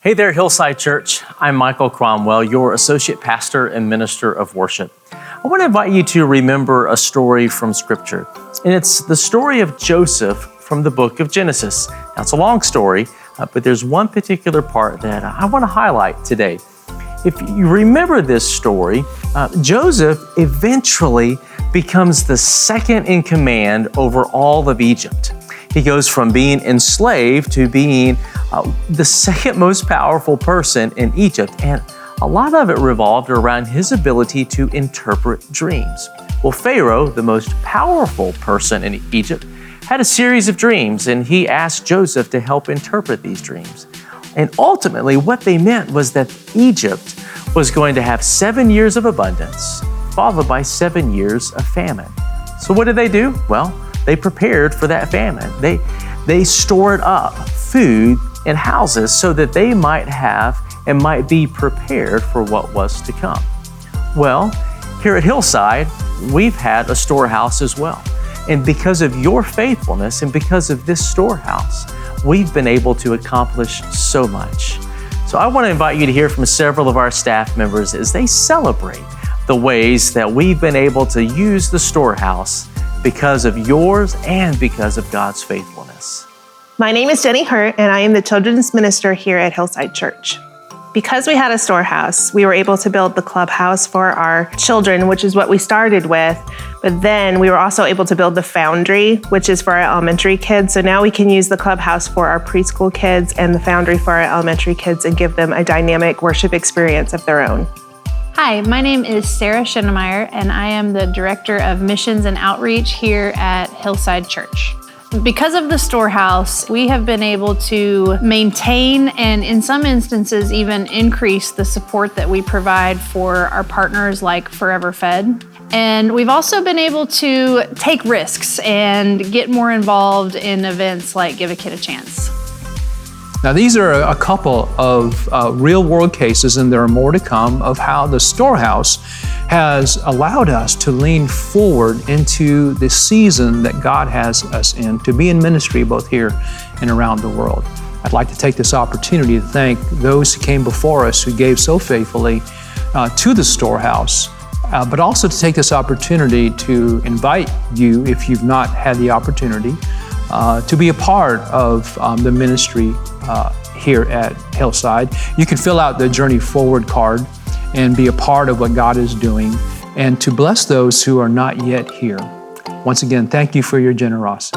Hey there, Hillside Church. I'm Michael Cromwell, your Associate Pastor and Minister of Worship. I want to invite you to remember a story from Scripture, and it's the story of Joseph from the book of Genesis. Now, it's a long story, but there's one particular part that I want to highlight today. If you remember this story, Joseph eventually becomes the second in command over all of Egypt. He goes from being enslaved to being the second most powerful person in Egypt, and a lot of it revolved around his ability to interpret dreams. Well, Pharaoh, the most powerful person in Egypt, had a series of dreams, and he asked Joseph to help interpret these dreams. And ultimately, what they meant was that Egypt was going to have 7 years of abundance, followed by 7 years of famine. So what did they do? Well, they prepared for that famine. They stored up food in houses so that they might have and might be prepared for what was to come. Well, here at Hillside, we've had a storehouse as well. And because of your faithfulness and because of this storehouse, we've been able to accomplish so much. So I want to invite you to hear from several of our staff members as they celebrate the ways that we've been able to use the storehouse because of yours and because of God's faithfulness. My name is Jenny Hurt, and I am the children's minister here at Hillside Church. Because we had a storehouse, we were able to build the clubhouse for our children, which is what we started with. But then we were also able to build the foundry, which is for our elementary kids. So now we can use the clubhouse for our preschool kids and the foundry for our elementary kids and give them a dynamic worship experience of their own. Hi, my name is Sarah Schinnemeyer, and I am the Director of Missions and Outreach here at Hillside Church. Because of the storehouse, we have been able to maintain and in some instances even increase the support that we provide for our partners like Forever Fed. And we've also been able to take risks and get more involved in events like Give a Kid a Chance. Now, these are a couple of real-world cases, and there are more to come, of how the storehouse has allowed us to lean forward into the season that God has us in, to be in ministry both here and around the world. I'd like to take this opportunity to thank those who came before us who gave so faithfully to the storehouse, but also to take this opportunity to invite you, if you've not had the opportunity, to be a part of the ministry here at Hillside. You can fill out the Journey Forward card and be a part of what God is doing, and to bless those who are not yet here. Once again, thank you for your generosity.